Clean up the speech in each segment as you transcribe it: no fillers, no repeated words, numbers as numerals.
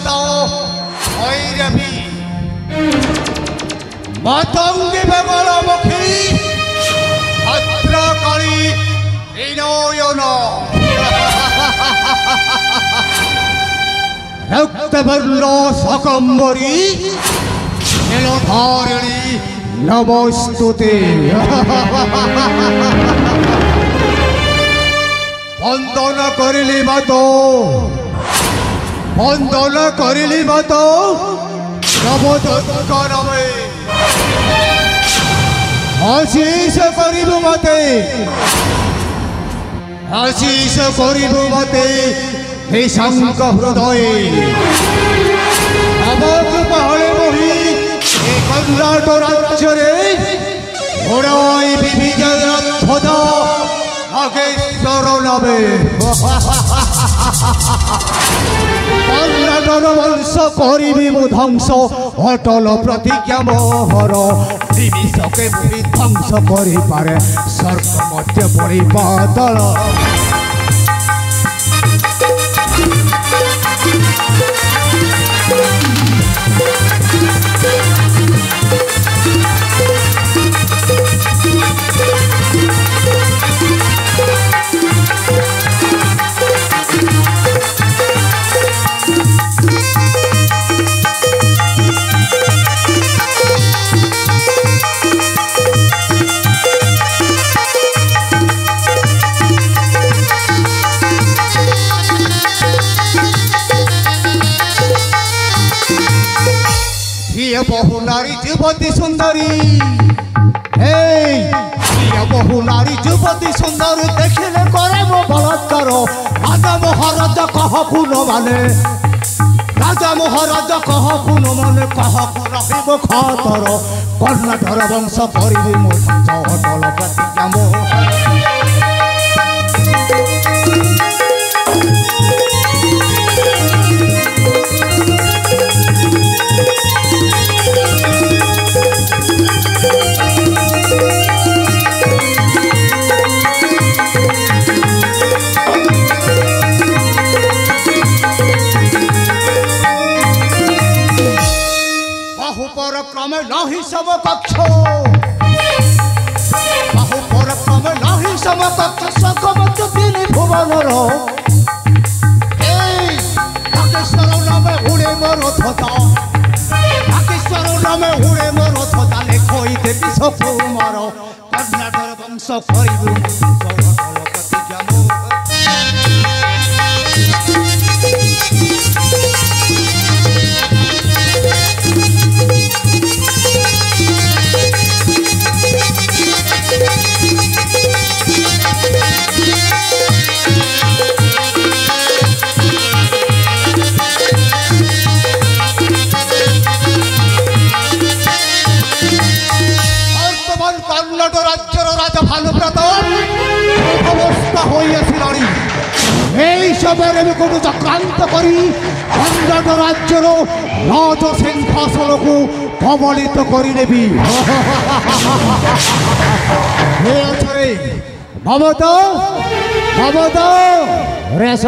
दुष्ट भैरवी मतंगी बगलमुखी भद्रकाली त्रिनयन रक्तवर्ण शकम्बरी नीलधारिणी नमस्तुते वंदन करिली मातो वंदन करिली मातो नवदत्तनमे आशीष करिबु मते आशीष करिबु मते हे शंक हृदय नवकृपाळे मोहि हे कर्णाट राज्य रे घोड़ाई विजय ध्वज नागेश्वर नामे कर्णाटन वंश करिबि मु ध्वंस अटल प्रतिज्ञा मोहर निमिषके ध्वंस करि पारे स्वर्ग मध्य पड़ी बादल बहु नारी युवती सुंदरी बहु नारी युवती सुंदरी देखिले करे मो बलात्कार राजा महाराज कह कुन माने राजा महाराज कह कुन माने कह रहिब खातर कर्णाटक वंश करिबि मो अटल प्रतिज्ञा मोह बाहुपराक्रम नाही समकक्ष बाहुपराक्रम नाही समकक्ष सकमत तीन भुवनर नागेश्वर नामे उड़े मोर ध्वजा नागेश्वर नामे उड़े मोर ध्वजा लेखोई देवी सकुमार कर्णाटक वंश करिबु प्रतिज्ञा कर्णाटक राज्यर राजा भानुव्रत अवस्था समय मुझे चक्रांत कर कर्णाटक राज्यर राज सिंहासन को कबलित करनेबी ममता ममता रेस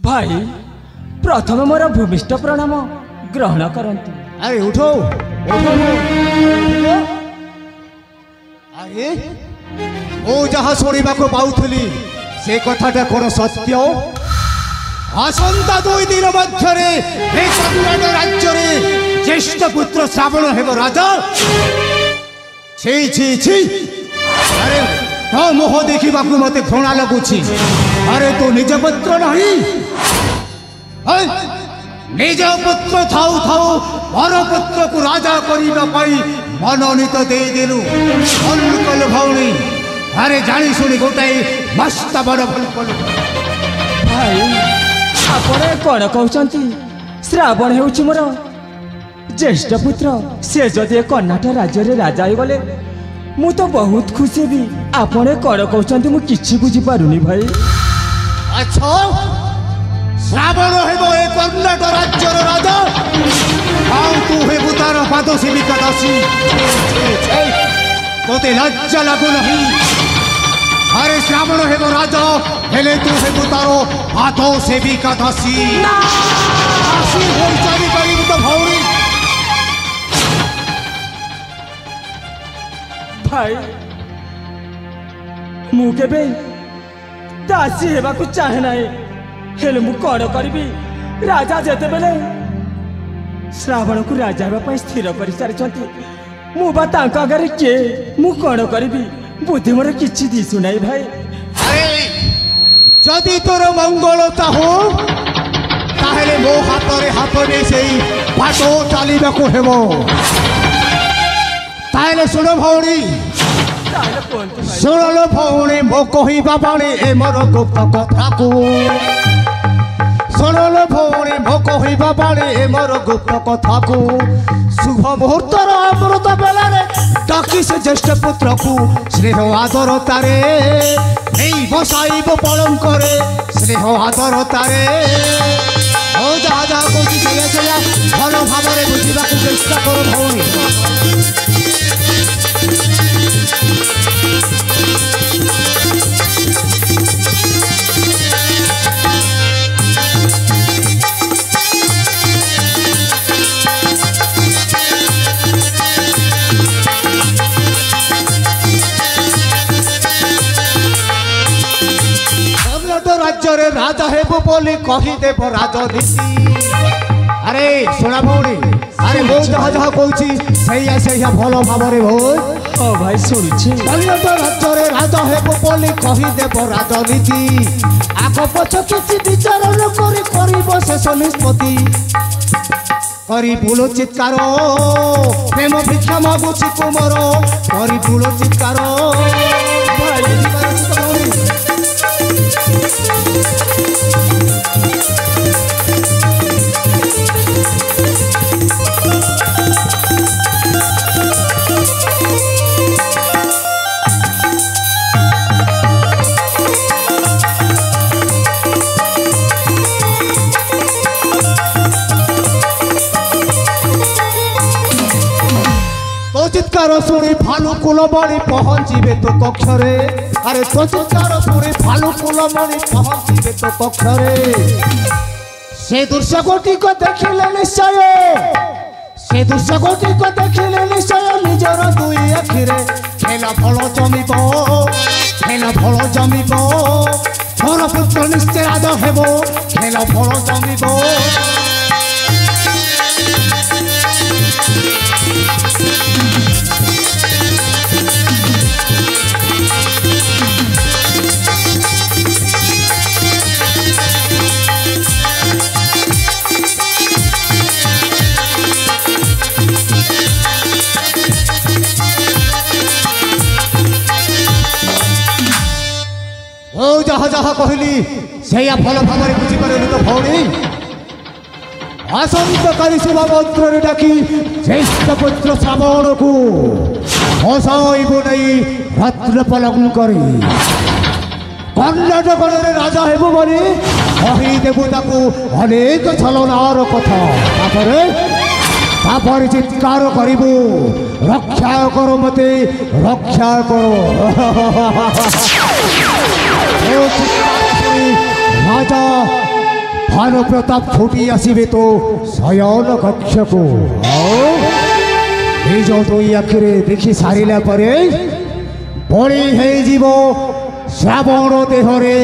भाई प्रथम मोर भूमिष्ठ प्रणाम ग्रहण करंतु। अरे उठो उठो अरे ओ जहाँ शुणा को पाऊली से कथाटा कौन सत्य आसंता 2 दिन मध्य कर्णाटक राज्य ज्येष्ठ पुत्र श्रावण हेब राजा छी छी छी अरे तो मुह देखा मत घृणा लगुच अरे तू निज पुत्र नहीं निज पुत्र थाऊ थाऊ पर पुत्र को राजा करने मनोनीत देदेलु कल भौणी আরে জানি শুনি গোটাই মস্ত বড় ভুল কলু। ভাই ଆପଣ କ'ଣ କହୁଛନ୍ତି? ଶ୍ରାବଣ ହେଉଛି ମୋର ଜ୍ୟେଷ୍ଠ ପୁତ୍ର। ସେ ଯଦି ଏ କର୍ଣ୍ଣାଟକ ରାଜ୍ୟରେ ରାଜା ହେଇଗଲେ ମୁଁ ତ ବହୁତ ଖୁସି ହେବି। ଆପଣ କ'ଣ କହୁଛନ୍ତି ମୁଁ କିଛି ବୁଝିପାରୁନି ଭାଇ। আচ্ছা শ্রাবণ হেব এ কর্ণাটক রাজ্যর রাজা ଆଉ ତୁ ହେବୁ ତାର ପାଦ ସେବିକା ଦାସୀ। ତୋତେ ଲଜ୍ଜା ଲାଗୁନାହିଁ? ଆରେ ଶ୍ରାବଣ ହେବ ରାଜା ହେଲେ ତୁ ହେବୁ ତାର ପାଦ ସେବିକା ଦାସୀ। ଦାସୀ ହୋଇ ଚାଲିପାରିବୁ ତ ଭଉଣୀ? ଭାଇ ମୁଁ କେବେ ଦାସୀ ହେବାକୁ ଚାହେଁ ନାହିଁ। ହେଲେ ମୁଁ କ'ଣ କରିବି? ରାଜା ଯେତେବେଳେ ଶ୍ରାବଣକୁ ରାଜା ହେବା ପାଇଁ ସ୍ଥିର କରିସାରିଛନ୍ତି ମୁଁ ବା ତାଙ୍କ ଆଗରେ କିଏ? ମୁଁ କ'ଣ କରିବି? ବୁଦ୍ଧି ମୋର କିଛି ଦିଶୁନାହିଁ ଭାଇ। ଯଦି ତୋର ମଙ୍ଗଳ ଚାହୁ ତାହେଲେ ମୋ ହାତରେ ହାତ ନେଇ ସେଇ ବାଟ ଚାଲିବାକୁ ହେବ। ତାହେଲେ ଶୁଣ ଭଉଣୀ, ତାହେଲେ କୁହନ୍ତୁ ଭାଇ। ଶୁଣଲ ଭଉଣୀ ମୋ କହିବା ବାଣୀ ଏ ମୋର ଗୁପ୍ତ କଥାକୁ। ଶୁଣଲ ଭଉଣୀ ମୋ କହିବା ବାଣୀ ଏ ମୋର ଗୁପ୍ତ କଥାକୁ। ଶୁଭ ମୁହୂର୍ତ୍ତର ଅମୃତ ବେଳାରେ ଡାକି ସେ ଜ୍ୟେଷ୍ଠ ପୁତ୍ରକୁ ସ୍ନେହ ଆଦରତାରେ ନେଇ ବସାଇବ ପଲଙ୍କରେ ସ୍ନେହ ଆଦରତାରେ। ହଉ ଯାହା ଯାହା କହୁଛି ସେଇଆ ସେଇଆ ଭଲ ଭାବରେ ବୁଝିବାକୁ ଚେଷ୍ଟା କର ଭଉଣୀ। রাজ্যের রাজা হেব বলি কহিদেব রাজনীতি। আরে শোনা ভৌণী, আরে বউ যাহা যাহা কହୁଛି সেইয়া সেইয়া ভাল ভাবরে ভোজ। ও ভাই শুনুছি। কলিঙ্গ রাজ্যের রাজা হেব বলি কহিদেব রাজনীতি। আগ পছ কিছু বিচার নকরি করিব শেষ নিষ্পত্তি। করি ভুল চিৎকার প্রেম ভিক্ষা মাগুছি কুমর করি ভুল চিৎকার। চিৎকার শুনি ভালু কুলমণি পহঞ্চিবে তো কক্ষরে। আরে তো চিৎকার শুনি ভালু কুলমণি পহঞ্চিবে তো কক্ষরে। সে দুঃসাগরটিক দেখিলে নিশ্চয়, সে দুঃসাগরটিক দেখিলে নিশ্চয় নিজর দুই আখিরে খেলা ফল জমিব, খেলা ফল জমিব। মোর পুত্র নিশ্চয় রাজা হেব খেলা ফল জমিব। ও যাহা যাহা কহিলি সেইয়া ভাল ভাবে বুঝিপারিলি তো ভৌণী? আসন্তকালী শুভ মন্ত্রে ডাকি জ্যেষ্ঠ পুত্র শ্রাবণকু বসাইব নেই রাত্র পলঙ্করে। কর্ণাটকরে রাজা হেব বলি কহিদেবু তাকু অনেক ছলনার কথা। তারপরে চিৎকার করিবু রক্ষা কর মতে, রক্ষা কর। রাজা ভানু প্রতাপ ছুটি আসিবে তো শয়ন কক্ষকু। নিজ দুই আখিরে দেখি সারিলা পরে বড়ি হয়েযিব শ্রাবণ দেহরে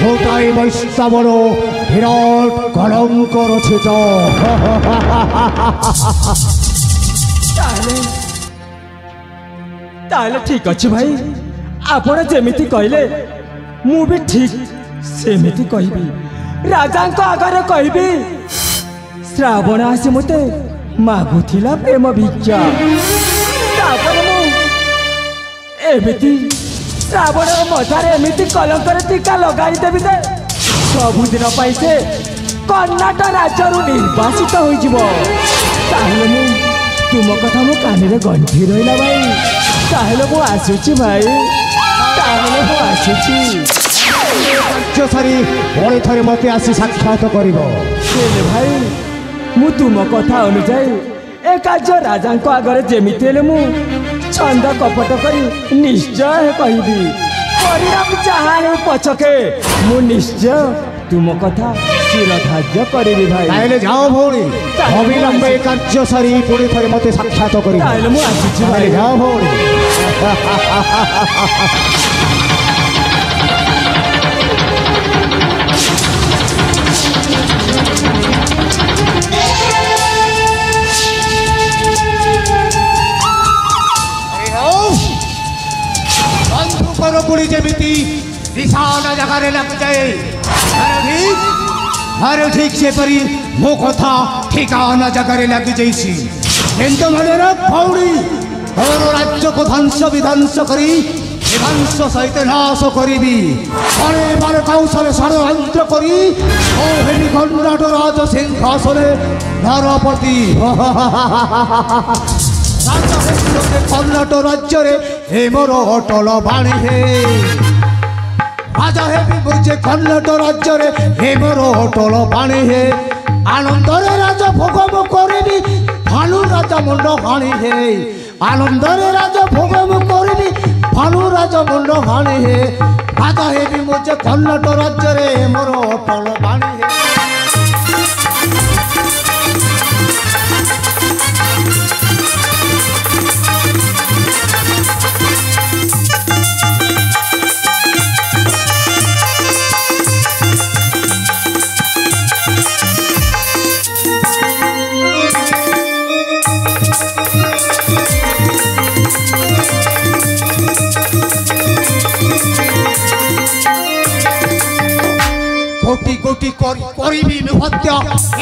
গোটাই বৈষ্ণবর বিরাট কলঙ্কর ছেচ। তাহলে ঠিক আছে ভাই, ଆପଣ ଯେମିତି କହିଲେ ମୁଁ ବି ଠିକ ସେମିତି କହିବି। ରାଜାଙ୍କ ଆଗରେ କହିବି ଶ୍ରାବଣ ଆସି ମୋତେ ମାଗୁଥିଲା ପ୍ରେମ ଭିକ୍ଷା। ତାପରେ ମୁଁ ଏମିତି ଶ୍ରାବଣ ମଥାରେ ଏମିତି କଲଙ୍କର ଟୀକା ଲଗାଇଦେବି ଯେ ସବୁଦିନ ପାଇଁ ସେ କର୍ଣ୍ଣାଟକ ରାଜ୍ୟରୁ ନିର୍ବାସିତ ହୋଇଯିବ। ତାହେଲେ ମୁଁ ତୁମ କଥା ମୋ କାନରେ ଗଣ୍ଠି ରହିଲା ଭାଇ। ତାହେଲେ ମୁଁ ଆସୁଛି ଭାଇ, ତାହେଲେ ମୁଁ ଆସୁଛି। କାର୍ଯ୍ୟ ସାରି ପୁଣି ଥରେ ମୋତେ ଆସି ସାକ୍ଷାତ କରିବ। ହେଲେ ଭାଇ ମୁଁ ତୁମ କଥା ଅନୁଯାୟୀ ଏ କାର୍ଯ୍ୟ ରାଜାଙ୍କ ଆଗରେ ଯେମିତି ହେଲେ ମୁଁ ଛନ୍ଦ କପଟ କରି ନିଶ୍ଚୟ କହିବି। ପରିଣାମ ଯାହା ହେଉ ପଛକେ ମୁଁ ନିଶ୍ଚୟ ତୁମ କଥା ଶିରଧାର୍ଯ୍ୟ କରିବି ଭାଇ। ତାହେଲେ ଯାଅ ଭଉଣୀ, ଅବିଳମ୍ବେ କାର୍ଯ୍ୟ ସାରି ପୁଣି ଥରେ ମୋତେ ସାକ୍ଷାତ କରିବ। ତାହେଲେ ମୁଁ ଆସୁଛି ଭାଇ। ଯାଅ ଭଉଣୀ। ଗୁଳି ଯେମିତି ବିଶାଳ ଜାଗାରେ ଲାଗିଯାଏ, ଠିକ ସେପରି ମୋ କଥା ଠିକାନା ଜାଗାରେ ଲାଗିଯାଇଛି। କିନ୍ତୁ ମନେ ରଖ ଭଉଣୀ, ତୋର ରାଜ୍ୟକୁ ଧ୍ୱଂସ ବିଧ୍ୱଂସ କରି ବିଧ୍ୱଂସ ସହିତ ନାଶ କରିବି। ପରେ କୌଶଳ ଷଡ଼ଯନ୍ତ୍ର କରି ଓ ହେବି କର୍ଣ୍ଣାଟକ ରାଜ ସିଂହାସନରେ ନରପତି। କର୍ଣ୍ଣାଟକ ରାଜ୍ୟରେ ଏ ମୋର ଅଟଳ ବାଣୀ ହେ। ରାଜା ହେବି ବୁଝେ କର୍ଣ୍ଣାଟକ ରାଜ୍ୟରେ ଏ ମୋର ଅଟଳ ବାଣୀ ହେ। ଆନନ୍ଦରେ ରାଜ ଭୋଗ ମୁଁ କରିବି, ଭାନୁ ରାଜା ମୁଣ୍ଡ ହାଣି ହେ। ଆନନ୍ଦରେ ରାଜ ଭୋଗ ମୁଁ କରିବି, ଭାନୁ ରାଜା ମୁଣ୍ଡ ହାଣି ହେ। ରାଜା ହେବି ବୁଝେ କର୍ଣ୍ଣାଟକ ରାଜ୍ୟରେ ଏ ମୋର ଅଟଳ ବାଣୀ ହେ। কোটি কোটি করিবি হত্যা,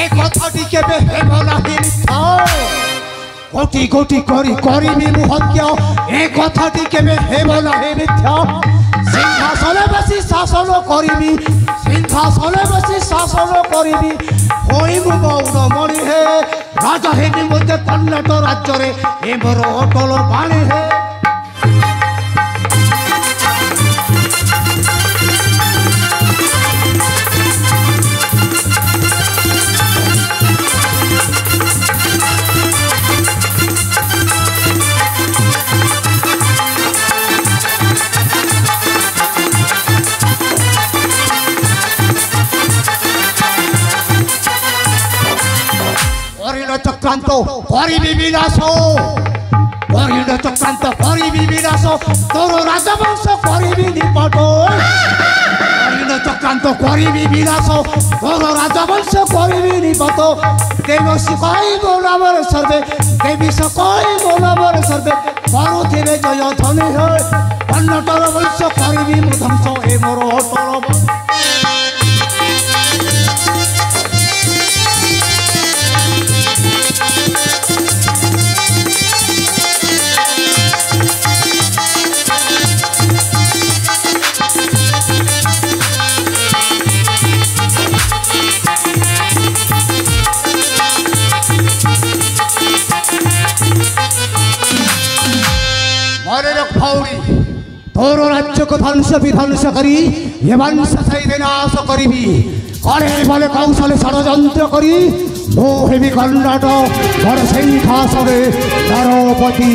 এ কথাটি কেবে হেব নাহি মিথ্যা। কোটি কোটি করিবি হত্যা, এ কথাটি কেবে হেব নাহি মিথ্যা। সিংহাসনে বসি শাসন করিবি, সিংহাসনে বসি শাসন করিবি। হইবু মৌরমণি হে। রাজা হেবি মধ্যে কর্ণাটক রাজ্যরে এ মোর অটল বাণী হে। চক্রান্ত করিবি বিনাশ, হরিণ চক্রান্ত করিবি বিনাশ। তোর রাজবংশ করিবি নিপট। হরিণ চক্রান্ত করিবি বিনাশ, তোর রাজবংশ করিবি নিপট। দেব শিকাই গোলামর সর্বে, দেবী শিকাই গোলামর সর্বে। করুথিবে জয় ধনী হে। কর্ণাটক বংশ করিবি ধ্বংস, এ মোর অটল। তোর রাজ্যকে ধ্বংস বিধ্বংস করি এ বংশ সহিতে নাশ করিবি। কলে বলে কৌশলে ষড়যন্ত্র করি মো হেবি কর্ণাটক বড় সিংহাসনে নরপতি।